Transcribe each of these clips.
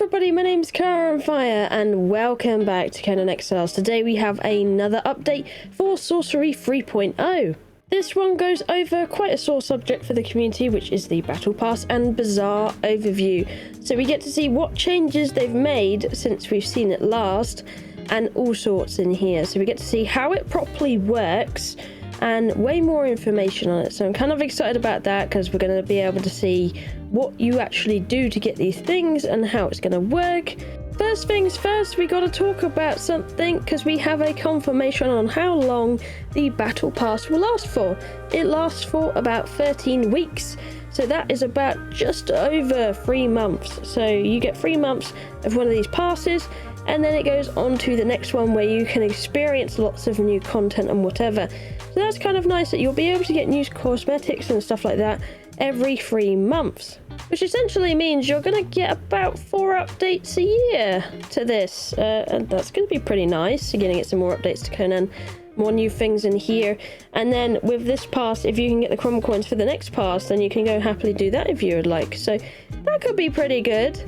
everybody, my name's Kiahonfire and welcome back to Conan Exiles. Today we have another update for Sorcery 3.0. This one goes over quite a sore subject for the community, which is the Battle Pass and Bazaar overview. So we get to see what changes they've made since we've seen it last and all sorts in here. So we get to see how it properly works and way more information on it. So I'm kind of excited about that because we're going to be able to see what you actually do to get these things and how it's going to work. First things first, we got to talk about something because we have a confirmation on how long the Battle Pass will last for. It lasts for about 13 weeks. So that is about just over 3 months. So you get 3 months of one of these passes, and then it goes on to the next one where you can experience lots of new content and whatever. So that's kind of nice that you'll be able to get new cosmetics and stuff like that every 3 months. Which essentially means you're going to get about 4 updates a year to this. And that's going to be pretty nice. You're going to get some more updates to Conan, more new things in here. And then with this pass, if you can get the Crumble Coins for the next pass, then you can go happily do that if you would like. So that could be pretty good.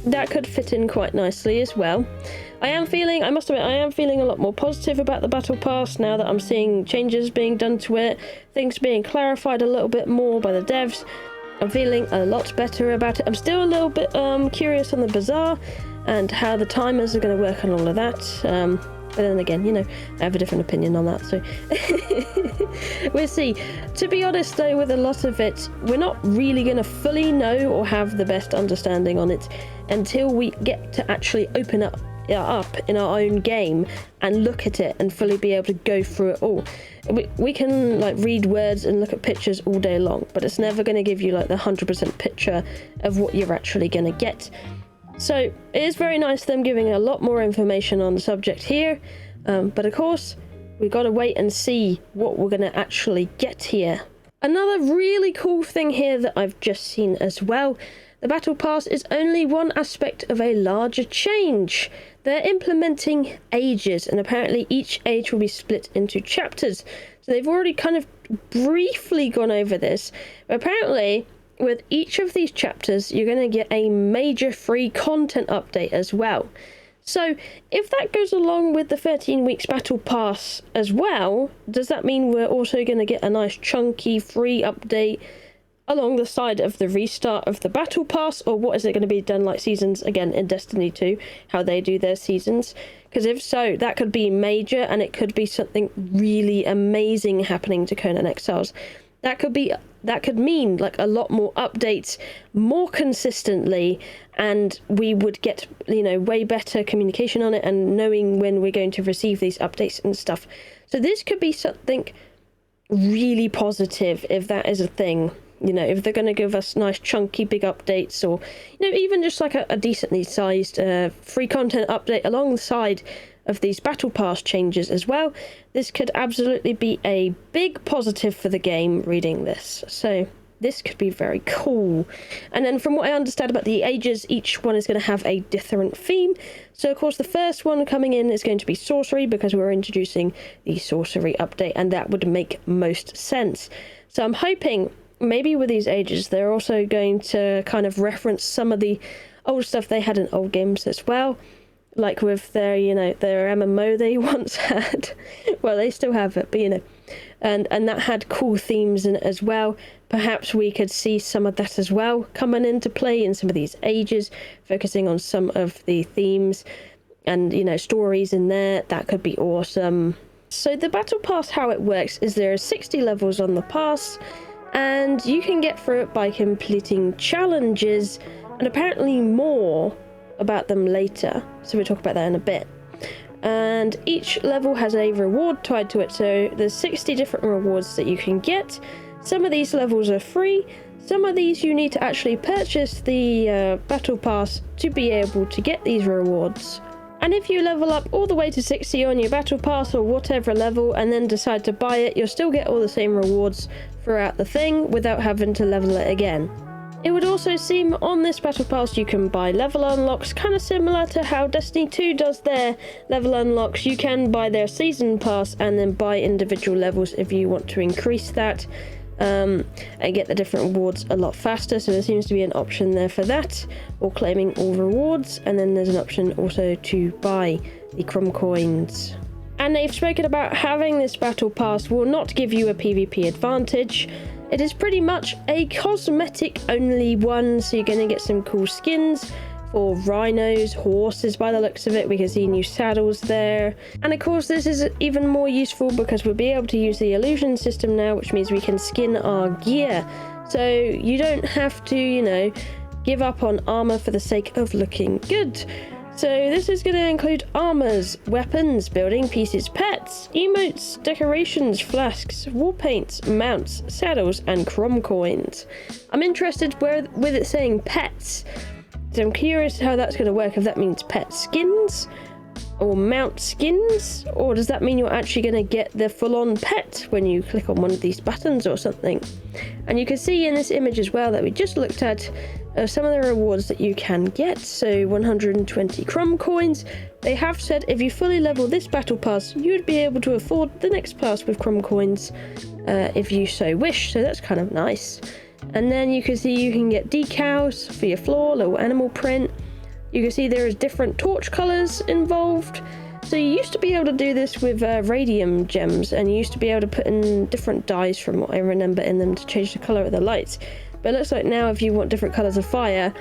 That could fit in quite nicely as well. I must admit, I am feeling a lot more positive about the Battle Pass now that I'm seeing changes being done to it, things being clarified a little bit more by the devs. I'm feeling a lot better about it. I'm still a little bit curious on the Bazaar and how the timers are going to work on all of that. But then again, you know, I have a different opinion on that, so we'll see. To be honest though, with a lot of it, we're not really going to fully know or have the best understanding on it until we get to actually open it up in our own game and look at it and fully be able to go through it all. We can like read words and look at pictures all day long, but it's never going to give you like the 100% picture of what you're actually going to get. So it is very nice them giving a lot more information on the subject here, but of course we've got to wait and see what we're going to actually get here. Another really cool thing here that I've just seen as well, the Battle Pass is only one aspect of a larger change. They're implementing ages, and apparently each age will be split into chapters. So they've already kind of briefly gone over this, but apparently with each of these chapters you're going to get a major free content update as well. So if that goes along with the 13 weeks Battle Pass as well, does that mean we're also going to get a nice chunky free update along the side of the restart of the Battle Pass, or what is it going to be done like seasons again in Destiny 2, how they do their seasons? Because if so, that could be major and it could be something really amazing happening to Conan Exiles. That could mean like a lot more updates more consistently, and we would get, you know, way better communication on it and knowing when we're going to receive these updates and stuff. So this could be something really positive if that is a thing. You know, if they're going to give us nice chunky big updates, or, you know, even just like a decently sized free content update alongside of these Battle Pass changes as well, this could absolutely be a big positive for the game reading this. So this could be very cool. And then from what I understand about the ages, each one is going to have a different theme. So of course the first one coming in is going to be Sorcery, because we're introducing the Sorcery update, and that would make most sense. So I'm hoping maybe with these ages they're also going to kind of reference some of the old stuff they had in old games as well, like with their, you know, their MMO they once had. Well, they still have it, but you know, and that had cool themes in it as well. Perhaps we could see some of that as well coming into play in some of these ages, focusing on some of the themes and, you know, stories in there. That could be awesome. So the Battle Pass, how it works is there are 60 levels on the pass, and you can get through it by completing challenges, and apparently more about them later, so we'll talk about that in a bit. And each level has a reward tied to it, so there's 60 different rewards that you can get. Some of these levels are free, some of these you need to actually purchase the Battle Pass to be able to get these rewards. And if you level up all the way to 60 on your Battle Pass or whatever level and then decide to buy it, you'll still get all the same rewards throughout the thing without having to level it again. It would also seem on this Battle Pass you can buy level unlocks, kind of similar to how Destiny 2 does their level unlocks. You can buy their season pass and then buy individual levels if you want to increase that. and get the different rewards a lot faster. So there seems to be an option there for that, or claiming all rewards, and then there's an option also to buy the crumb coins. And they've spoken about having this battle pass will not give you a PvP advantage. It is pretty much a cosmetic only one, so you're going to get some cool skins for rhinos, horses by the looks of it. We can see new saddles there. And of course this is even more useful because we'll be able to use the illusion system now, which means we can skin our gear. So you don't have to, you know, give up on armor for the sake of looking good. So this is going to include armors, weapons, building pieces, pets, emotes, decorations, flasks, war paints, mounts, saddles, and crumb coins. I'm interested with it saying pets. So I'm curious how that's going to work, if that means pet skins or mount skins, or does that mean you're actually going to get the full-on pet when you click on one of these buttons or something. And you can see in this image as well that we just looked at some of the rewards that you can get. So 120 crumb coins. They have said if you fully level this battle pass, you would be able to afford the next pass with crumb coins if you so wish, so that's kind of nice. And then you can see you can get decals for your floor, little animal print. You can see there is different torch colors involved. So you used to be able to do this with radium gems, and you used to be able to put in different dyes from what I remember in them to change the color of the lights. But it looks like now if you want different colors of fire,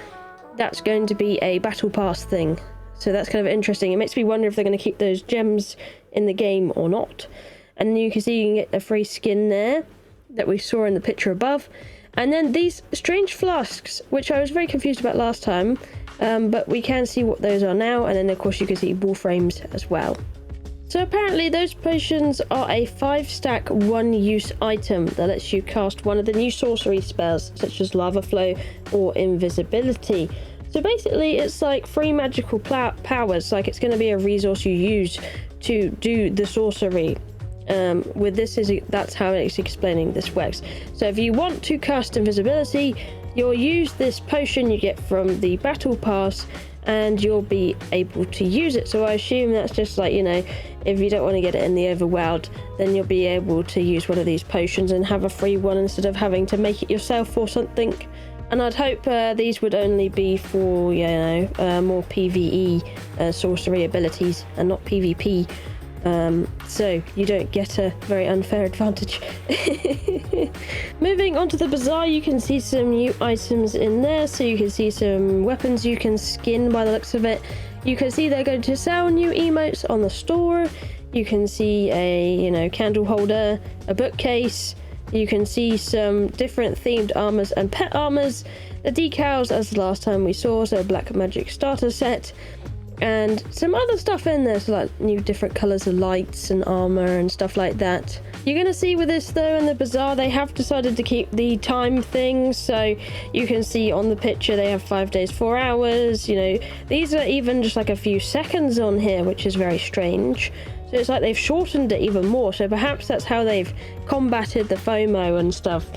that's going to be a battle pass thing. So that's kind of interesting. It makes me wonder if they're going to keep those gems in the game or not. And you can see you can get a free skin there that we saw in the picture above. And then these strange flasks, which I was very confused about last time, but we can see what those are now. And then of course you can see wall frames as well. So apparently those potions are a 5-stack one-use item that lets you cast one of the new sorcery spells, such as lava flow or invisibility. So basically it's like 3 magical powers, like it's going to be a resource you use to do the sorcery. With this, that's how it's explaining this works. So if you want to cast invisibility, you'll use this potion you get from the battle pass, and you'll be able to use it. So I assume that's just like, you know, if you don't want to get it in the overworld, then you'll be able to use one of these potions and have a free one instead of having to make it yourself or something. And I'd hope these would only be for, you know, more PvE sorcery abilities and not PvP. So you don't get a very unfair advantage. Moving on to the Bazaar, you can see some new items in there. So you can see some weapons you can skin by the looks of it. You can see they're going to sell new emotes on the store. You can see a, you know, candle holder, a bookcase. You can see some different themed armors and pet armors. The decals as the last time we saw, so black magic starter set. And some other stuff in there, so like new different colours of lights and armour and stuff like that. You're going to see with this though in the Bazaar, they have decided to keep the time thing. So you can see on the picture they have 5 days, 4 hours. You know, these are even just like a few seconds on here, which is very strange. So it's like they've shortened it even more. So perhaps that's how they've combated the FOMO and stuff,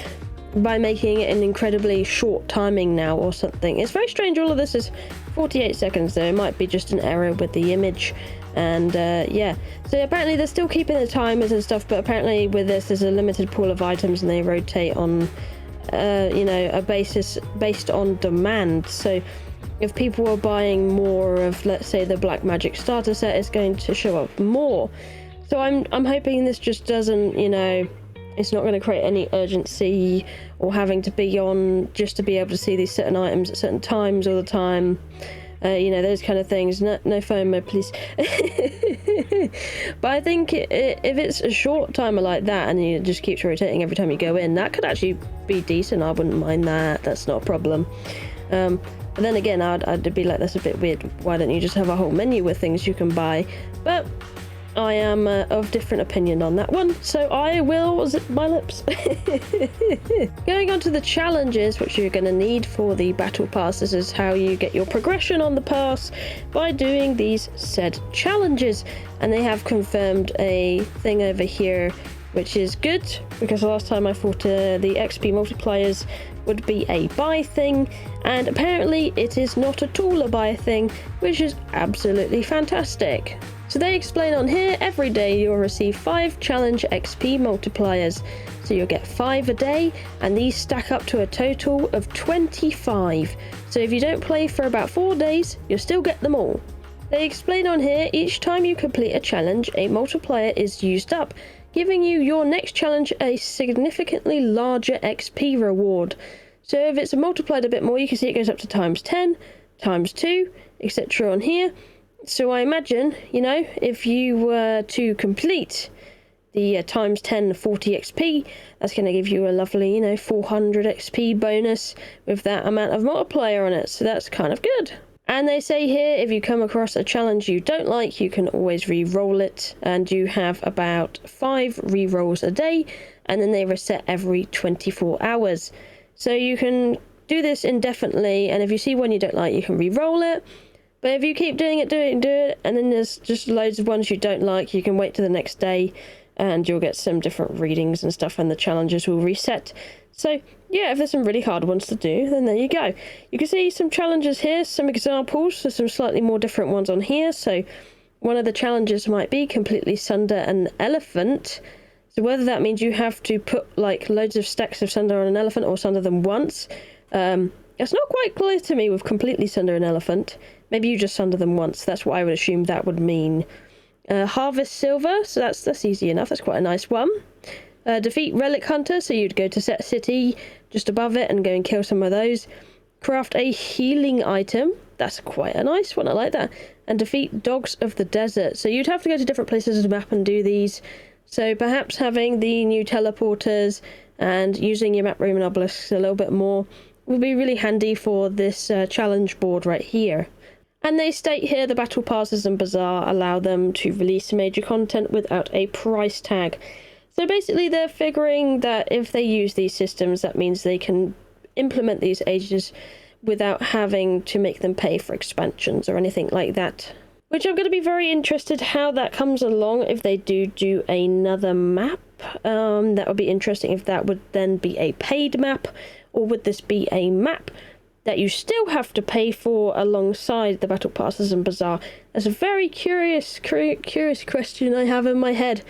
by making it an incredibly short timing now or something. It's very strange. All of this is 48 seconds though. It might be just an error with the image. And yeah, so apparently they're still keeping the timers and stuff, but apparently with this there's a limited pool of items and they rotate on you know, a basis based on demand. So if people are buying more of, let's say, the black magic starter set, it's going to show up more. So I'm hoping this just doesn't, you know, it's not going to create any urgency or having to be on just to be able to see these certain items at certain times all the time. You know, those kind of things. No FOMO, please. But I think if it's a short timer like that and it just keeps rotating every time you go in, that could actually be decent. I wouldn't mind that. That's not a problem. But then again, I'd be like, that's a bit weird. Why don't you just have a whole menu with things you can buy? But I am of different opinion on that one, so I will zip my lips. Going on to the challenges, which you're going to need for the battle pass. This is how you get your progression on the pass, by doing these said challenges. And they have confirmed a thing over here, which is good, because the last time I thought the XP Multipliers would be a buy thing, and apparently it is not at all a buy thing, which is absolutely fantastic. So they explain on here, every day you'll receive 5 challenge XP multipliers. So you'll get 5 a day, and these stack up to a total of 25. So if you don't play for about 4 days, you'll still get them all. They explain on here, each time you complete a challenge, a multiplier is used up, giving you your next challenge a significantly larger XP reward. So if it's multiplied a bit more, you can see it goes up to times 10, times 2, etc. on here. So I imagine, you know, if you were to complete the times 10 40 XP, that's going to give you a lovely, you know, 400 XP bonus with that amount of multiplier on it. So that's kind of good. And they say here, if you come across a challenge you don't like, you can always re-roll it, and you have about 5 re-rolls a day, and then they reset every 24 hours. So you can do this indefinitely, and if you see one you don't like, you can re-roll it. But if you keep doing it, and then there's just loads of ones you don't like, you can wait to the next day, and you'll get some different readings and stuff, and the challenges will reset. So yeah, if there's some really hard ones to do, then there you go. You can see some challenges here, some examples. There's some slightly more different ones on here. So one of the challenges might be completely sunder an elephant. So whether that means you have to put like loads of stacks of sunder on an elephant or sunder them once, it's not quite clear to me with completely sunder an elephant. Maybe you just sunder them once. That's what I would assume that would mean. Harvest silver, so that's easy enough. That's quite a nice one. Defeat Relic Hunter, so you'd go to Set City just above it and go and kill some of those. Craft a healing item, that's quite a nice one, I like that. And defeat Dogs of the Desert, so you'd have to go to different places of the map and do these. So perhaps having the new teleporters and using your map room and obelisks a little bit more will be really handy for this challenge board right here. And they state here the battle passes and Bazaar allow them to release major content without a price tag. So basically they're figuring that if they use these systems, that means they can implement these ages without having to make them pay for expansions or anything like that. Which I'm going to be very interested how that comes along if they do another map. That would be interesting if that would then be a paid map, or would this be a map that you still have to pay for alongside the battle passes and Bazaar? That's a very curious question I have in my head.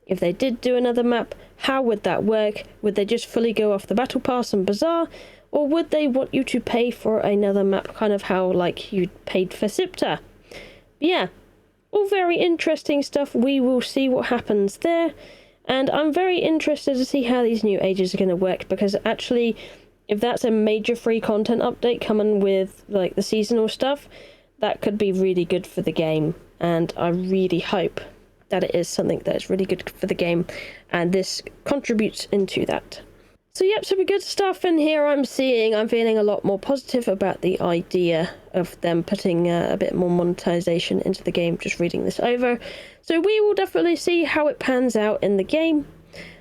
If they did do another map, how would that work? Would they just fully go off the battle pass and Bazaar, or would they want you to pay for another map, kind of how like you paid for Sipta? Yeah, all very interesting stuff. We will see what happens there, and I'm very interested to see how these new ages are going to work, because actually if that's a major free content update coming with like the seasonal stuff, that could be really good for the game, and I really hope that it is something that is really good for the game, and this contributes into that. So yep, some good stuff in here. I'm feeling a lot more positive about the idea of them putting a bit more monetization into the game, just reading this over. So we will definitely see how it pans out in the game,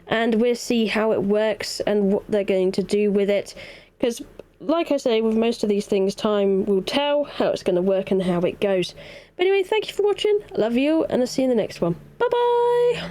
and we'll see how it works and what they're going to do with it, because like I say, with most of these things, time will tell how it's going to work and how it goes. But anyway, thank you for watching. I love you, and I'll see you in the next one. Bye bye.